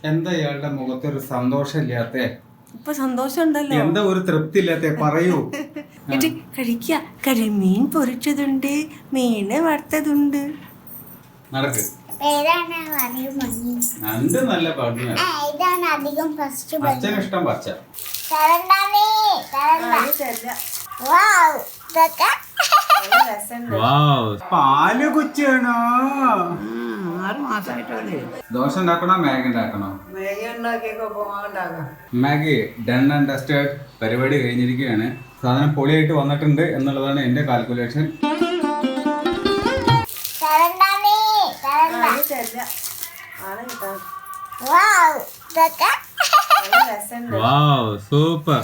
എന്താ ഇയാളുടെ മുഖത്തൊരു സന്തോഷമില്ലാത്ത? ഇപ്പൊ സന്തോഷം ഉണ്ടല്ലോ. എന്താ ഒരു തൃപ്തി ഇല്ലാത്ത? പറയൂ. കഴിക്ക കരിമീൻ പൊരിച്ചതുണ്ട്, മീന് വറുത്തതുണ്ട്. നടക്ക്. നല്ല പാട്ട്. അച്ഛന് ഇഷ്ടം പച്ച. പാല് കുച്ചാണോ? 6 മാസമായിട്ടേ. ദോശ ഉണ്ടാക്കണോ മാഗി ഉണ്ടാക്കണോ? Maggi done and dusted. പരിപാടി കഴിഞ്ഞിരിക്കുകയാണ്. സാധനം പൊളിയായിട്ട് വന്നിട്ടുണ്ട് എന്നുള്ളതാണ് എന്റെ കാൽക്കുലേഷൻ. സൂപ്പർ.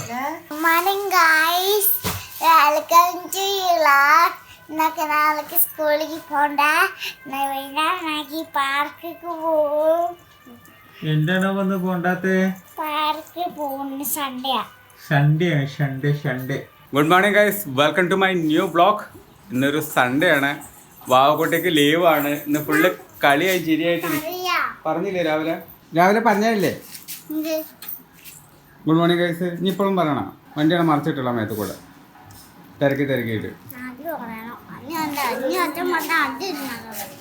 നാളേക്ക് സ്കൂളിലേക്ക് പോണ്ട, പാർക്കിക്ക് പോവും. എന്താണോ വന്ന് പോണ്ടാത്തെ? പാർക്കിൽ പോകുന്ന Sunday. Good morning guys, welcome to my new blog. ഇന്നൊരു സൺഡേ ആണ്. വാവക്കുട്ടിക്ക് ലീവാണ്. ഇന്ന് ഫുള്ള് കളിയായി ചിരിയായിട്ട് പറഞ്ഞില്ലേ? രാവിലെ പറഞ്ഞല്ലേ? Good morning guys. ഇനി ഇപ്പോഴും പറയണം. വണ്ടിയാണ് മറിച്ചിട്ടുള്ള മേത്ത് കൂടെ തിരക്കിയിട്ട്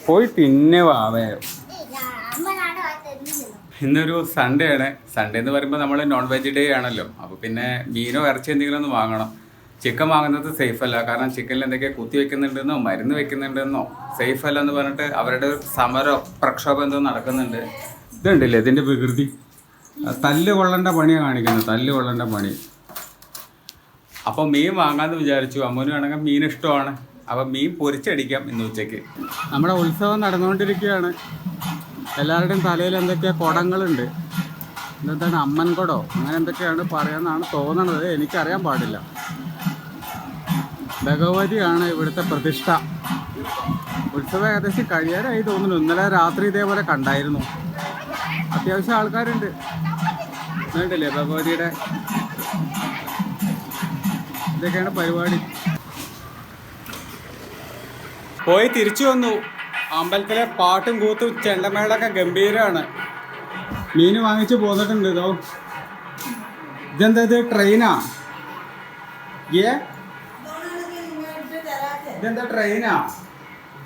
പോയി പിന്നെ വാവേ. ഇന്നൊരു സൺഡേ ആണ്. സൺഡേ എന്ന് പറയുമ്പോൾ നമ്മൾ നോൺ വെജ് ഡേ ആണല്ലോ. അപ്പോൾ പിന്നെ മീനോ ഇറച്ചി എന്തെങ്കിലും ഒന്ന് വാങ്ങണം. ചിക്കൻ വാങ്ങുന്നത് സേഫ് അല്ല. കാരണം ചിക്കനിൽ എന്തൊക്കെയാണ് കുത്തി വെക്കുന്നുണ്ടെന്നോ മരുന്ന് വെക്കുന്നുണ്ടെന്നോ സേഫ് അല്ല എന്ന് പറഞ്ഞിട്ട് അവരുടെ സമരോ പ്രക്ഷോഭം എന്തോ നടക്കുന്നുണ്ട്. ഇതുണ്ടല്ലേ ഇതിൻ്റെ വികൃതി. തല്ല് കൊള്ളേണ്ട പണിയാണ് കാണിക്കുന്നത്, തല്ല് കൊള്ളേണ്ട പണി. അപ്പോൾ മീൻ വാങ്ങാമെന്ന് വിചാരിച്ചു. അമ്മൂന് വേണമെങ്കിൽ മീൻ ഇഷ്ടമാണ്. അപ്പം മീൻ പൊരിച്ചടിക്കാം ഇന്ന് ഉച്ചയ്ക്ക്. നമ്മുടെ ഉത്സവം നടന്നുകൊണ്ടിരിക്കുകയാണ്. എല്ലാവരുടെയും തലയിൽ എന്തൊക്കെയാണ് കുടങ്ങളുണ്ട്. എന്താണ് അമ്മൻ കുടോ അങ്ങനെ എന്തൊക്കെയാണ് പറയാമെന്നാണ് തോന്നണത്. എനിക്കറിയാൻ പാടില്ല. ഭഗവതിയാണ് ഇവിടുത്തെ പ്രതിഷ്ഠ. ഉത്സവം ഏകദേശം കഴിയാറായി തോന്നുന്നു. ഇന്നലെ രാത്രി ഇതേപോലെ കണ്ടായിരുന്നു. അത്യാവശ്യം ആൾക്കാരുണ്ട്. വേണ്ടില്ലേ ഭഗവതിയുടെ ഇതൊക്കെയാണ് പരിപാടി. പോയി തിരിച്ചു വന്നു. അമ്പലത്തിലെ പാട്ടും കൂത്തും ചെണ്ടമേളൊക്കെ ഗംഭീരമാണ്. മീൻ വാങ്ങിച്ച് പോന്നിട്ടുണ്ട്. ഇതോ ഇതെന്താ ഇത്? ട്രെയിനാ? ഇതെന്താ ട്രെയിനാ?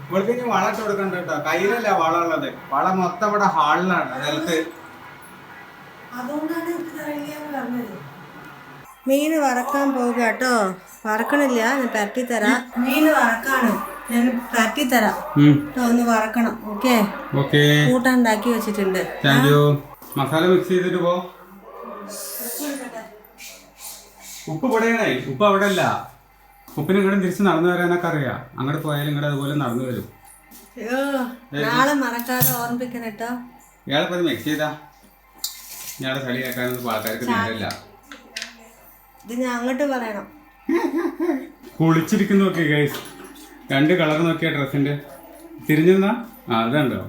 ഇവൾക്ക് ഇനി വളം ഇട്ട് കൊടുക്കണ്ട കേട്ടോ. കയ്യിലല്ല വളം ഉള്ളത്. വളം മൊത്തം ഇവിടെ ഹാളിലാണ്. നിലത്ത് മീന് വറക്കാൻ പോകുക കേട്ടോ. വറക്കണില്ല, ഞാൻ പരട്ടി തരാം. മീന് വറക്കാണ്, ഞാൻ പരട്ടി തരാം. ഒന്ന് വറക്കണം. ഓക്കെ. കൂട്ടാൻ ഉണ്ടാക്കി വെച്ചിട്ടുണ്ട്. മസാല മിക്സ് ചെയ്തിട്ട് പോ. ഉപ്പ് പൊടിയണേ. ഉപ്പ് അവിടെ അല്ല. ഉപ്പിന് ഇങ്ങോട്ട് തിരിച്ച് നടന്നു വരാനൊക്കെ അറിയാം. അങ്ങോട്ട് പോയാലും ഇങ്ങോട്ട് അതുപോലെ നടന്നു വരും. നാളെ മറക്കാതെ ഓർമ്മിക്കണം കേട്ടോ. ഇയാളിപ്പോ മിക്സ് ചെയ്താ ഇയാളെ ചളി കേൾക്കാനൊന്നും ആൾക്കാർക്ക് നേരമില്ല. ഇത് ഞാൻ അങ്ങോട്ട് പറയണം. കുളിച്ചിരിക്കുന്നു നോക്കി ഗൈസ്. 2 കളർ നോക്കിയ ഡ്രസ്സിന്റെ തിരിഞ്ഞെന്നാ അതുണ്ടോ?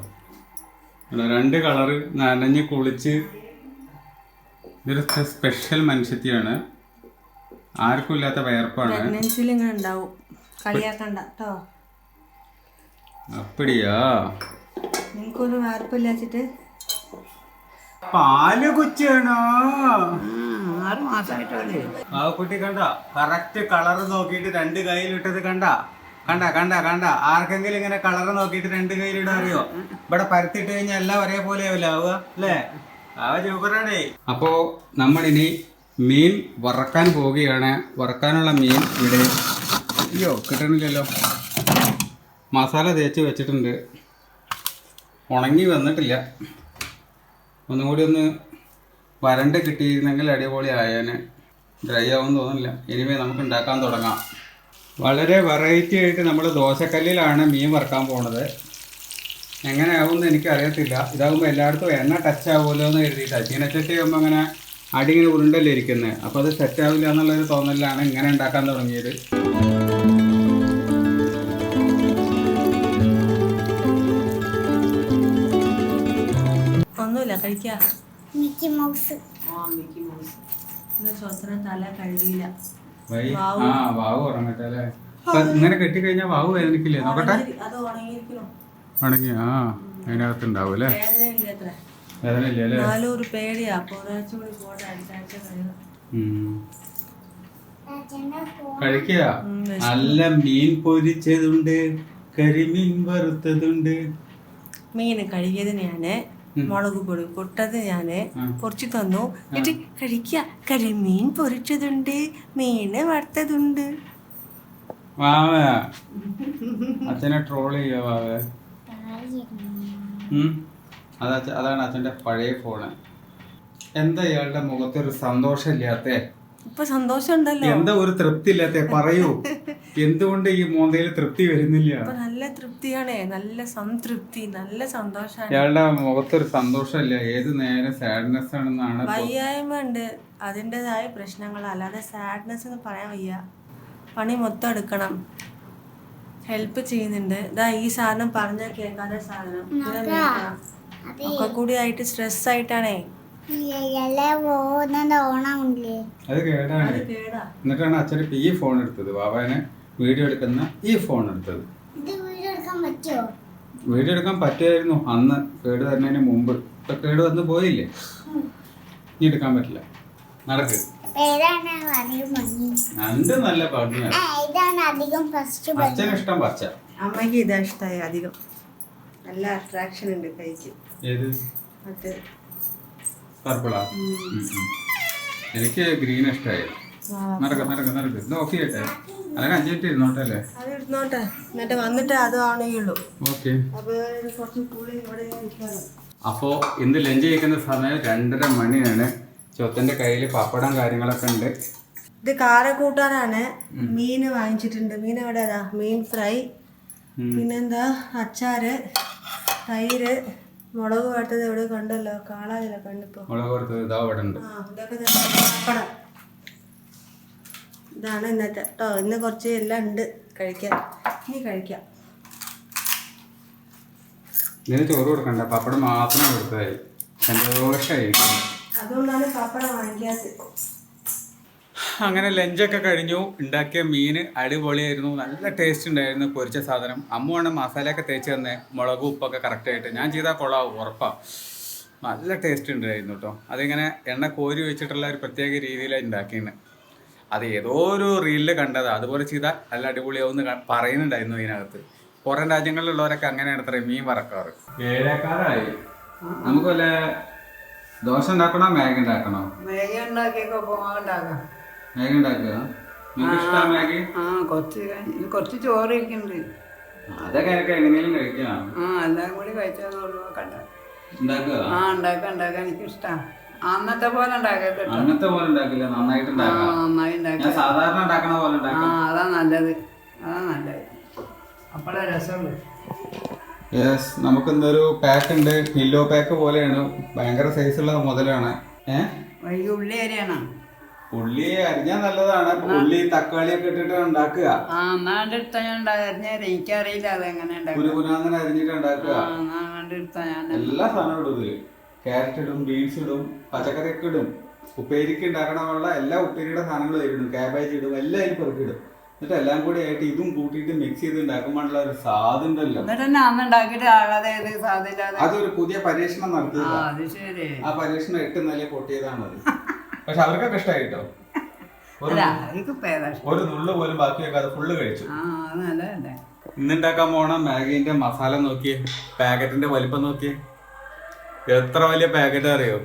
2 കളറ് നനഞ്ഞ് കുളിച്ച്. ഇതൊരു സ്പെഷ്യൽ മനുഷ്യത്തിയാണ്. ആർക്കും ഇല്ലാത്ത വയർപ്പാണ്. ഇങ്ങനെ ഉണ്ടാവും. കളിയാക്കണ്ട കേട്ടോ. അപ്പടിയാ? നിങ്ങൾക്കൊന്നും വയർപ്പില്ലാച്ചിട്ട് പാല് കുച്ചാണോ? 6 മാസമായിട്ടേ. ആ കുട്ടി കണ്ട കറക്റ്റ് കളർ നോക്കിയിട്ട് 2 കയ്യിലിട്ടത് കണ്ട. ആർക്കെങ്കിലും ഇങ്ങനെ കളർ നോക്കിയിട്ട് 2 കയ്യിലിടാൻ അറിയോ? ഇവിടെ പരത്തിട്ട് കഴിഞ്ഞാൽ എല്ലാം ഒരേപോലെ ആവില്ല ആവുക അല്ലേ? സൂപ്പറാണേ. അപ്പോ നമ്മളിനി മീൻ വറക്കാൻ പോവുകയാണ്. വറക്കാനുള്ള മീൻ ഇവിടെ അയ്യോ കിട്ടണില്ലല്ലോ. മസാല തേച്ച് വെച്ചിട്ടുണ്ട്. ഉണങ്ങി വന്നിട്ടില്ല. ഒന്നും കൂടി ഒന്ന് വരണ്ട് കിട്ടിയിരുന്നെങ്കിൽ അടിപൊളി ആയാന്. ഡ്രൈ ആവുമെന്ന് തോന്നുന്നില്ല. ഇനിമേ നമുക്ക് ഉണ്ടാക്കാൻ തുടങ്ങാം. വളരെ വെറൈറ്റി ആയിട്ട് നമ്മൾ ദോശക്കല്ലിലാണ് മീൻ വറക്കാൻ പോണത്. എങ്ങനെ ആവുമെന്ന് എനിക്കറിയത്തില്ല. ഇതാകുമ്പോൾ എല്ലായിടത്തും എണ്ണ ടച്ച് ആവുമല്ലോ എന്ന് കരുതിയിട്ടാണ്. ചീനച്ചട്ടി ആകുമ്പോൾ അങ്ങനെ അടി ഇങ്ങനെ ഉരുണ്ടല്ലേ ഇരിക്കുന്നത്. അപ്പോൾ അത് സെറ്റ് ആവില്ല എന്നുള്ളൊരു തോന്നലാണ് ഇങ്ങനെ ഉണ്ടാക്കാൻ തുടങ്ങിയത്. ഒന്നുമില്ല, കഴിക്കാം. Mickey mouse. തല കഴുകിയില്ല. വാവ് ഉറങ്ങട്ടെ അല്ലേ? ഇങ്ങനെ കെട്ടിക്കഴിഞ്ഞാൽ വാവ് വേദനിക്കില്ലേ? നോക്കട്ടെ. ഉണങ്ങി അതിനകത്ത് ഉണ്ടാവും അല്ലേ? വേദനയില്ല അല്ലേ? എന്നാലും ഒരു പേടിയാ, അപ്പൊ ഒരാഴ്ച കൂടി പോട്ടെ, അടുത്താഴ്ച കഴിയണം. കഴിക്കുക. നല്ല മീൻ പൊരിച്ചതുണ്ട്, കരിമീൻ വറുത്തതുണ്ട്. മീൻ കഴുകിയത് ഞാന്, മുളക് പൊടി പൊട്ടത് ഞാന് പൊറിച്ചു തന്നു. എന്നിട്ട് കഴിക്കുക. കരിമീൻ പൊരിച്ചതുണ്ട്, മീന് വറുത്തതുണ്ട്. വാവേ അച്ഛനെ ട്രോൾ ചെയ്യുക വാവേ. അതാണ് അച്ഛൻ്റെ പഴയ ഫോണ്. എന്താ ഇയാളുടെ മുഖത്തൊരു സന്തോഷമില്ലാത്ത? ഇപ്പൊ സന്തോഷം ഉണ്ടല്ലോ. എന്താ ഒരു തൃപ്തി ഇല്ലാത്ത? പറയൂ, എന്തുകൊണ്ട് ഈ മോന്തയിൽ തൃപ്തി വരുന്നില്ല? ഇപ്പൊ നല്ല തൃപ്തിയാണ്, നല്ല സംതൃപ്തി, നല്ല സന്തോഷാണ്. ഇയാളുടെ മുഖത്തൊരു സന്തോഷമില്ല, ഏത് നേരം സാഡ്നെസ് ആണെന്നാണ്. വയ്യായ്മ ഉണ്ട്, അതിൻ്റെതായ പ്രശ്നങ്ങൾ, അല്ലാതെ സാഡ്നെസ് എന്ന് പറയാൻ വയ്യ. പണി മൊത്തം എടുക്കണം, ഹെൽപ്പ് ചെയ്യുന്നുണ്ട്. ഇതാ ഈ സാധനം പറഞ്ഞാൽ കേൾക്കാത്ത സാധനം ഒക്കെ കൂടി ആയിട്ട് സ്ട്രെസ് ആയിട്ടാണേ. അത് കേടാണ്. എന്നിട്ടാണ് അച്ഛൻ ഈ ഫോൺ എടുത്തത്, ബാബാനെ വീഡിയോ എടുക്കുന്ന ഈ ഫോൺ എടുത്തത്. വീഡിയോ എടുക്കാൻ പറ്റുമായിരുന്നു അന്ന്, കേട് വരുന്നതിന് മുമ്പ്. ഇപ്പൊ കേട് വന്ന് പോയില്ലേ, ഇനി എടുക്കാൻ പറ്റില്ല. നടക്ക്. രണ്ട് നല്ല പാട്ടിനാണ് അച്ഛന് ഇഷ്ടം. പച്ച അമ്മയ്ക്ക് ഇതാ ഇഷ്ടമായി അധികം, നല്ല അട്രാക്ഷൻ ഉണ്ട് കൈക്ക്. ഏത്? മറ്റേ പർപ്പിളാ? എനിക്ക് ഗ്രീൻ ഇഷ്ടമായി. നടക്ക് നടക്ക് നടക്ക്. ഇത് ഓഫ് ചെയ്യട്ടെ, അല്ലെങ്കിൽ 5 മിനിറ്റ് ഇരുന്നോട്ടെ അല്ലേ? അത് ഇരുന്നോട്ടെ, എന്നിട്ട് വന്നിട്ട് അത് ആണെങ്കിലുള്ളൂ. ഓക്കെ. അപ്പൊ കുറച്ച് കൂടി ഇവിടെ ഇരിക്കാലോ. അപ്പോൾ ഇന്ന് ലഞ്ച് കഴിക്കുന്ന സമയം 2:30 മണിയാണ്. ചൊത്തൻ്റെ കയ്യിൽ പപ്പടം കാര്യങ്ങളൊക്കെ ഉണ്ട്. ഇത് കാരക്കൂട്ടാനാണ്. മീന് വാങ്ങിച്ചിട്ടുണ്ട്. മീൻ എവിടെ? മീൻ ഫ്രൈ, പിന്നെന്താ അച്ചാറ്, തൈര്, മുളക് വറുത്തത് എവിടെ കണ്ടല്ലോ, കാണാതില്ല കണ്ടിപ്പോ. മുളക് വറുത്തത് ഇതാ ഇവിടെ ഉണ്ട്. ഇതൊക്കെ പപ്പടം. ഇതാണ് ഇന്നത്തെ കേട്ടോ. ഇന്ന് കുറച്ച് എല്ലാം ഉണ്ട് കഴിക്കാൻ. ഇനി കഴിക്കാം. ഇതിന് ചോറ് കൊടുക്കണ്ട, പപ്പടം മാത്രം കൊടുത്തതായി. സന്തോഷമായിരിക്കും. അതുകൊണ്ടാണ് പപ്പടം വാങ്ങിക്കാത്തത്. അങ്ങനെ ലഞ്ചൊക്കെ കഴിഞ്ഞു. ഉണ്ടാക്കിയ മീൻ അടിപൊളിയായിരുന്നു, നല്ല ടേസ്റ്റ് ഉണ്ടായിരുന്നു. പൊരിച്ച സാധനം അമ്മുവാണ് മസാലയൊക്കെ തേച്ച് തന്നെ, മുളകും ഉപ്പൊക്കെ കറക്റ്റായിട്ട്. ഞാൻ ചെയ്താൽ കൊള്ളാവും, ഉറപ്പാണ്. നല്ല ടേസ്റ്റ് ഉണ്ടായിരുന്നു കേട്ടോ. അതിങ്ങനെ എണ്ണ കോരി വെച്ചിട്ടുള്ള ഒരു പ്രത്യേക രീതിയിലാണ് ഉണ്ടാക്കിയത്. അത് ഏതോ ഒരു റീലിൽ കണ്ടതാണ്. അതുപോലെ ചെയ്താൽ നല്ല അടിപൊളിയാവും പറയുന്നുണ്ടായിരുന്നു ഇതിനകത്ത്. പുറം രാജ്യങ്ങളിലുള്ളവരൊക്കെ അങ്ങനെയാണ് ഇത്രയും മീൻ വറക്കാറ്. 7:15 നമുക്ക് വല്ല ദോശ ഉണ്ടാക്കണോ മാഗി ഉണ്ടാക്കണോ? മാഗി ഉണ്ടാക്കിയൊക്കെ പോകാണ്ടാകാം. മാഗി ഉണ്ടാക്കുക. നിങ്ങൾക്ക് ഇഷ്ടമാണ് മാഗി? കുറച്ച് ചോറ് ഇരിക്കുന്നുണ്ട്. അതൊക്കെ എനിക്ക് എങ്ങനെയും കഴിക്കാം. എല്ലാം കൂടി കഴിച്ചാൽ കണ്ട ഉണ്ടാക്കുക. ഉണ്ടാക്കാൻ എനിക്ക് ഇഷ്ടമാണ്. അന്നത്തെ പോലെ ഉണ്ടാക്കട്ടെ. അങ്ങനത്തെ പോലെ ഉണ്ടാക്കില്ല, നന്നായിട്ട് ഉണ്ടാക്കാം. നന്നായി ഉണ്ടാക്കാം. ഞാൻ സാധാരണ ഉണ്ടാക്കണ പോലെ ഉണ്ടാക്കാം. അതാ നല്ലത്. അപ്പോഴേ രസമുള്ളൂ. യെസ്, നമുക്ക് എന്തൊരു പാക്ക് ഉണ്ട്, പില്ലോ പാക്ക് പോലെയാണ്. ഭയങ്കര സൈസുള്ള മുതലാണ്. വൈകി ഉള്ളി അരിയാണോ? ഉള്ളി അരിഞ്ഞാൽ നല്ലതാണ്. ഉള്ളി തക്കാളിയൊക്കെ ഇട്ടിട്ട് ഉണ്ടാക്കുക. എന്നാണ്ട് എടുത്താ ഞാൻ അരിഞ്ഞേരം എനിക്കറിയില്ല അതെങ്ങനെ കുരുകുനാന്നനെ അരിഞ്ഞിട്ട് ഉണ്ടാക്കുക. എടുത്താ ഞാൻ എല്ലാ സാധനവും ഇടും ഇതില്. ക്യാരറ്റ് ഇടും, ബീൻസ് ഇടും, പച്ചക്കറിയൊക്കെ ഇടും. ഉപ്പേരിക്ക് ഉണ്ടാക്കണമുള്ള എല്ലാ ഉപ്പേരിയുടെ സാധനങ്ങളും ഇടും. കാബേജ് ഇടും, എല്ലാം അതിൽ പെറുക്കി ഇടും. എന്നിട്ട് എല്ലാം കൂടി ആയിട്ട് ഇതും കൂട്ടിയിട്ട് മിക്സ് ചെയ്ത് ഉണ്ടാക്കുമ്പോഴുള്ള ഒരു സാധനമുണ്ടല്ലോ. അതൊരു പുതിയ പരീക്ഷണം നടത്തിയത്. ആ പരീക്ഷണം 8 നില പൊട്ടിയതാണ് അത്. പക്ഷെ അവർക്കൊക്കെ ഇഷ്ടമായി കേട്ടോ. ഒരു നുള്ളു പോലും ബാക്കി വെക്കാതെ ഫുള്ള് കഴിച്ചു. ഇന്നുണ്ടാക്കാൻ പോണ മാഗിന്റെ മസാല നോക്കിയേ, പാക്കറ്റിന്റെ വലിപ്പം നോക്കിയേ, എത്ര വലിയ പാക്കറ്റ് അറിയോ?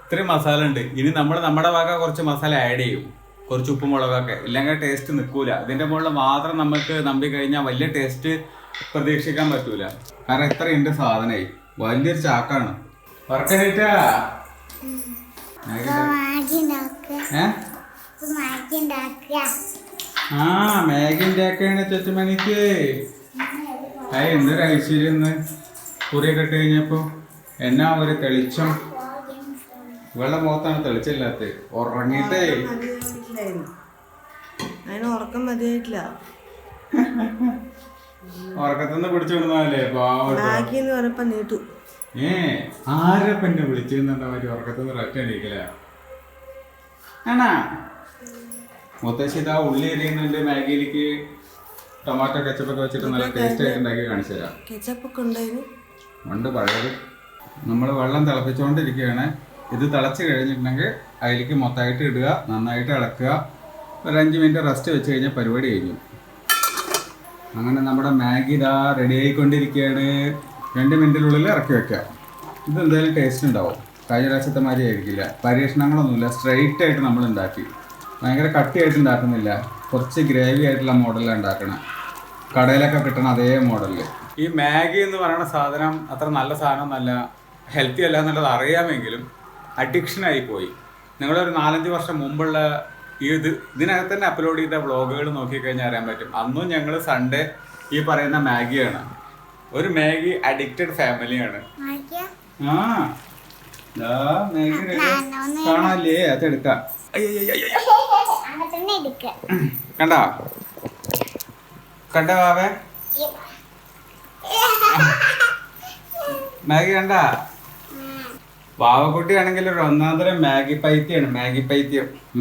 ഇത്രയും മസാല ഉണ്ട്. ഇനി നമ്മൾ നമ്മുടെ വക കുറച്ച് മസാല ആഡ് ചെയ്യും, കുറച്ച് ഉപ്പും മുളകൊക്കെ. ഇല്ലെങ്കിൽ ടേസ്റ്റ് നിൽക്കൂല. ഇതിന്റെ മുകളിൽ മാത്രം നമുക്ക് നമ്പി കഴിഞ്ഞാൽ വലിയ ടേസ്റ്റ് പ്രതീക്ഷിക്കാൻ പറ്റൂല. കാരണം ഇത്രയുണ്ട് സാധനമായി, വലിയൊരു ചാക്കാണ്. വർക്കായിട്ടാ മാഗി ഉണ്ടാക്കാണ് ചുറ്റുമണിക്ക്. എന്തൊരു ഐശ്വര്യം ഇന്ന് കുറിയൊക്കെ ഇട്ട് കഴിഞ്ഞപ്പോ. എന്നാ ഒരു തെളിച്ചം. ഇവളുടെ മുഖത്താണ് തെളിച്ചില്ലാത്ത. ഉറങ്ങിട്ടേ ഉറക്കം മതിയായിട്ടില്ല. ഉറക്കത്തുനിന്ന് പിടിച്ചു വിടുന്നല്ലേ ബാക്കിന്ന് പറഞ്ഞപ്പോ നീട്ടു. ആരപ്പ എന്നെ വിളിച്ചിരുന്നുണ്ടോ മറ്റേ ഉറക്കത്തുനിന്ന് ഒറ്റ എണീക്കല ആണാ? മുത്തശ്ശി ഇതാ ഉള്ളി എരിയുന്നുണ്ട്. മാഗിയിലേക്ക് ടൊമാറ്റോ കെച്ചപ്പൊക്കെ വെച്ചിട്ട് നല്ല ടേസ്റ്റ് ആയിട്ട് ഉണ്ടാക്കി കാണിച്ചു തരാം. കെച്ചപ്പൊക്കെ ഉണ്ടായിരുന്നു. ഉണ്ട് പഴയത്. നമ്മൾ വെള്ളം തിളപ്പിച്ചുകൊണ്ടിരിക്കുകയാണ്. ഇത് തിളച്ച് കഴിഞ്ഞിട്ടുണ്ടെങ്കിൽ അതിലേക്ക് മൊത്തമായിട്ട് ഇടുക, നന്നായിട്ട് ഇളക്കുക. ഒരു 5 മിനിറ്റ് റെസ്റ്റ് വെച്ച് കഴിഞ്ഞാൽ പരിപാടി കഴിഞ്ഞു. അങ്ങനെ നമ്മുടെ മാഗി ഇതാ റെഡി ആയിക്കൊണ്ടിരിക്കുകയാണ്. 2 മിനിറ്റിനുള്ളിൽ ഇറക്കി വെക്കുക. ഇത് എന്തായാലും ടേസ്റ്റ് ഉണ്ടാവും. കഴിഞ്ഞ പ്രാവശ്യത്തെ മാതിരി ആയിരിക്കില്ല. പരീക്ഷണങ്ങളൊന്നുമില്ല. സ്ട്രെയിറ്റ് ആയിട്ട് നമ്മൾ ഉണ്ടാക്കി. ഭയങ്കര കട്ടിയായിട്ട് ഉണ്ടാക്കുന്നില്ല. കുറച്ച് ഗ്രേവി ആയിട്ടുള്ള മോഡലാണ് ഉണ്ടാക്കണം. കടയിലൊക്കെ കിട്ടണ അതേ മോഡലിൽ. ഈ മാഗി എന്ന് പറയുന്ന സാധനം അത്ര നല്ല സാധനമൊന്നുമല്ല, ഹെൽത്തി അല്ല എന്നുള്ളത് അറിയാമെങ്കിലും അഡിക്ഷനായി പോയി. നിങ്ങളൊരു 4-5 വർഷം മുമ്പുള്ള ഇതിനകത്ത് തന്നെ അപ്ലോഡ് ചെയ്ത വ്ളോഗുകൾ നോക്കിക്കഴിഞ്ഞാൽ അറിയാൻ പറ്റും. അന്നും ഞങ്ങൾ സൺഡേ ഈ പറയുന്ന മാഗിയാണ്. ഒരു മാഗി അഡിക്റ്റഡ് ഫാമിലിയാണ്. ആ മാഗി കാണാല്ലേ? അതെടുക്കാം. കണ്ടോ കണ്ടോ വാവേ? മാഗി കണ്ട? വാവക്കുട്ടി ആണെങ്കിൽ ഒരു ഒന്നാന്തരം മാഗി പൈത്യാണ്.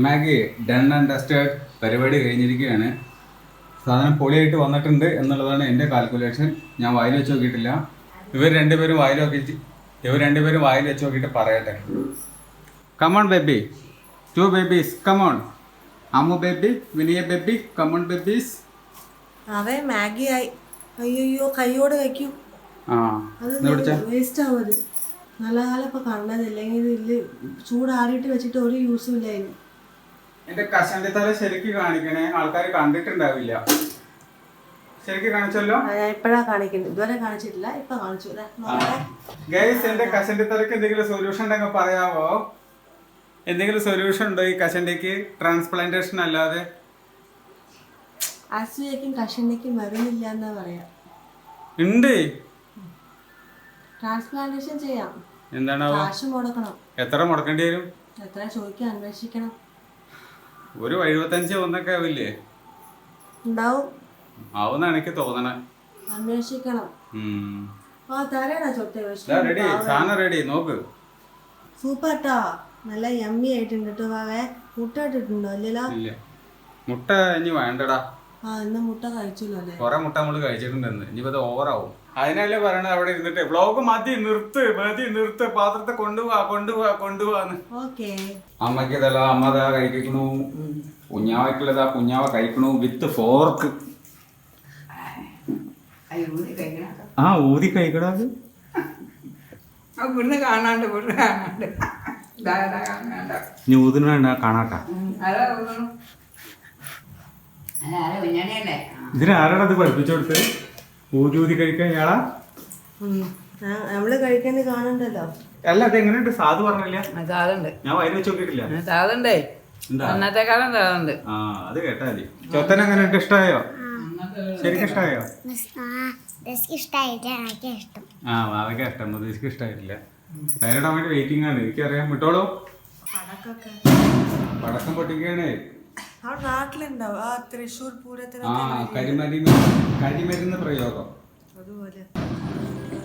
Maggi done and dusted. പരിപാടി കഴിഞ്ഞിരിക്കുകയാണ്. സാധനം പൊളിയായിട്ട് വന്നിട്ടുണ്ട് എന്നുള്ളതാണ് എൻ്റെ കാൽക്കുലേഷൻ. ഞാൻ വായിൽ വെച്ച് നോക്കിയിട്ടില്ല. ഇവർ രണ്ടുപേരും വായിൽ വെച്ച് നോക്കിയിട്ട് പറയട്ടെ. Come on baby, 2 babies, come on. Ammu baby, Viniya baby, come on babies. അവേ മാഗി ആയി. അയ്യോ കൈയോട് വെക്കൂ. അത് വേസ്റ്റ് ആവത്. നല്ല കാലം ഇപ്പൊ കണ്ടതില്ലെങ്കിൽ ഇതില് ചൂടാറിയിട്ട് വെച്ചിട്ട് ഒരു യൂസും ഇല്ലായിരുന്നു. എന്റെ കഷന്റെ തല ശരിക്ക് കാണിക്കണേ. ആൾക്കാർ കണ്ടിട്ടുണ്ടാവില്ല. ശരിക്ക് കാണിച്ചല്ലോ. ഇപ്പഴാ കാണിക്കുന്നത്. ഇതുവരെ കാണിച്ചിട്ടില്ല. ഇപ്പൊ കാണിച്ചു. ഗൈസ്, എന്റെ കഷന്റെ തലക്ക് എന്തെങ്കിലും സൊല്യൂഷൻ ഉണ്ടെങ്കിൽ പറയാവോ? എന്തെങ്കിലും സൊല്യൂഷൻ ഉണ്ടോ ഈ കഷന്റേക്ക്? ട്രാൻസ്പ്ലാന്റേഷൻ അല്ലാതെ അസുഖയ്ക്കും കഷണ്ടയ്ക്കും മരുന്നില്ല എന്നാ പറയാ. ഉണ്ട്. ട്രാൻസ്പ്ലാന്റേഷൻ ചെയ്യാം. എന്താണോ? കാശ് മുടക്കണം. എത്ര മുടക്കേണ്ടി വരും? എത്ര ചോദിക്കാൻ അന്വേഷിക്കണം. ഒരു 75 ഒന്നൊക്കെ ആവില്ലേ? ഉണ്ടാവും. ആവുന്ന എനിക്ക് തോന്നണേ. അന്വേഷിക്കണം. തരടാ ചൊട്ടേ. റെഡി, സാധനം റെഡി. നോക്ക്. സൂപ്പർ ട്ടാ. നല്ല യമ്മി ആയിട്ടുണ്ട് കേട്ടോ. വാവേ മുട്ട ഇട്ടിട്ടുണ്ടോ? ഇല്ലല്ലോ. ഇല്ല, മുട്ട ഇനി വേണ്ടടാ. ഇന്ന് മുട്ട കഴിച്ചല്ലോ അല്ലേ? കൊറേ മുട്ട നമ്മള് കഴിച്ചിട്ടുണ്ടെന്ന്. ഇനിയിപ്പോ അത് ഓവറാവും. അതിനല്ലേ പറയണത് അവിടെ ഇരുന്നിട്ട് വ്ളോഗ് മതി നിർത്ത്, പാത്രത്തെ കൊണ്ടുപോവാന്ന്. അമ്മക്ക് ഇതല്ല, അമ്മ ഇതാ കഴിക്കണു. കുഞ്ഞാവയ്ക്കുള്ളതാ, കുഞ്ഞാവ കഴിക്കണു വിത്ത് ഫോർക്ക്. ഊതി കഴിക്കടാ. അത് ഇവിടുന്ന് കാണാണ്ട് ഇനി ഊതിന് വേണ്ട, കാണാട്ടാ. ഇതിനാരാണ് അത് പഠിപ്പിച്ചു കൊടുത്തത്? ഊതി കഴിക്കാൻ ഇയാളാ? നമ്മള് കഴിക്കുന്നത് കാണണ്ടല്ലോ. അല്ല, അത് എങ്ങനെയുണ്ട്? സാധു പറഞ്ഞില്ല. സാധുണ്ട്. ഞാൻ വയറ് വെച്ച് നോക്കിയിട്ടില്ല. സാധുണ്ടേ. അന്നത്തെ കാലം സാധുണ്ട്. അത് കേട്ടാ മതി. ചൊത്തൻ എങ്ങനെയുണ്ട്? ഇഷ്ടമായോ? ശരിക്കും ഇഷ്ടമായോ? വാവയ്ക്ക് ഇഷ്ടം, മുതീസ്ക്ക് ഇഷ്ടമായിട്ടില്ല. പേരിടാൻ വേണ്ടി വെയിറ്റിംഗ് ആണ്. എനിക്കറിയാം. വിട്ടോളൂ. പടക്കം പൊട്ടിക്കുകയാണ്. നാട്ടിലുണ്ടാവും തൃശ്ശൂർ പൂരത്തിന്. കരിമരുന്ന് പ്രയോഗം.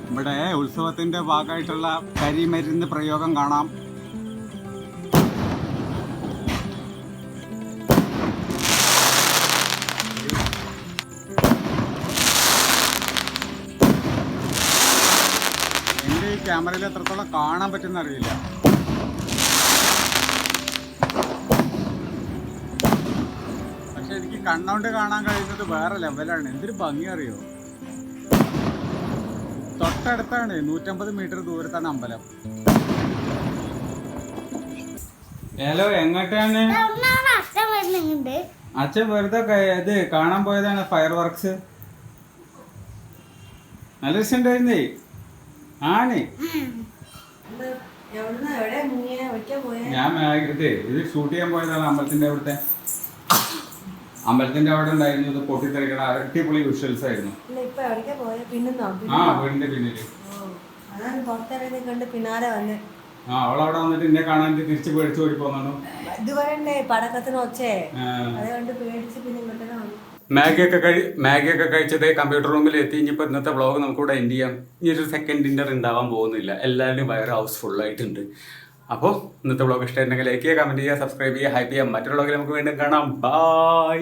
ഇവിടെ ഉത്സവത്തിന്റെ ഭാഗമായിട്ടുള്ള കരിമരുന്ന് പ്രയോഗം കാണാം. എന്റെ ഈ ക്യാമറയിൽ എത്രത്തോളം കാണാൻ പറ്റുന്ന അറിയില്ല. പക്ഷെ എനിക്ക് കണ്ണോണ്ട് കാണാൻ കഴിയുന്നത് വേറെ ലെവലാണ്. എന്തൊരു ഭംഗി അറിയോ? തൊട്ടടുത്താണ്, 150 മീറ്റർ ദൂരത്താണ് അമ്പലം. ഹലോ, എങ്ങോട്ടാണ്? അച്ഛൻ വെറുതെ ഇത് കാണാൻ പോയതാണ്. ഫയർ വർക്ക്സ് നല്ല രസമുണ്ടായിരുന്നേ. ആണ് ഞാൻ ഇത് ഷൂട്ട് ചെയ്യാൻ പോയതാണ്. അമ്പലത്തിന്റെ അവിടെ ഉണ്ടായിരുന്നു. ഇത് പൊട്ടിത്തെറിക്കണ അടിപൊളി വിഷ്വൽസ് ആയിരുന്നു. വീടിന്റെ പിന്നില് അവളവിടെ വന്നിട്ട് എന്നെ കാണാൻ തിരിച്ച് പേടിച്ച് ഓടി പോന്നു. പടക്കത്തിന് ഒച്ചേ അതുകൊണ്ട് പേടിച്ച് പിന്നെ മാഗിയൊക്കെ കഴിച്ചത് കമ്പ്യൂട്ടർ റൂമിൽ എത്തി. ഇനിയിപ്പോൾ ഇന്നത്തെ വ്ളോഗ് നമുക്കിവിടെ എൻഡ് ചെയ്യാം. ഇനിയൊരു സെക്കൻഡ് ഡിന്നർ ഉണ്ടാവാൻ പോകുന്നില്ല. എല്ലാവരുടെയും വയറ് ഹൗസ് ഫുള്ളായിട്ടുണ്ട്. അപ്പോൾ ഇന്നത്തെ വ്ളോഗ് ഇഷ്ടമായിട്ടുണ്ടെങ്കിൽ ലൈക്ക് ചെയ്യുക, കമൻറ്റ് ചെയ്യുക, സബ്സ്ക്രൈബ് ചെയ്യുക, ഹൈപ്പ് ചെയ്യുക. മറ്റൊരു വ്ളോഗിൽ നമുക്ക് വീണ്ടും കാണാം. ബൈ.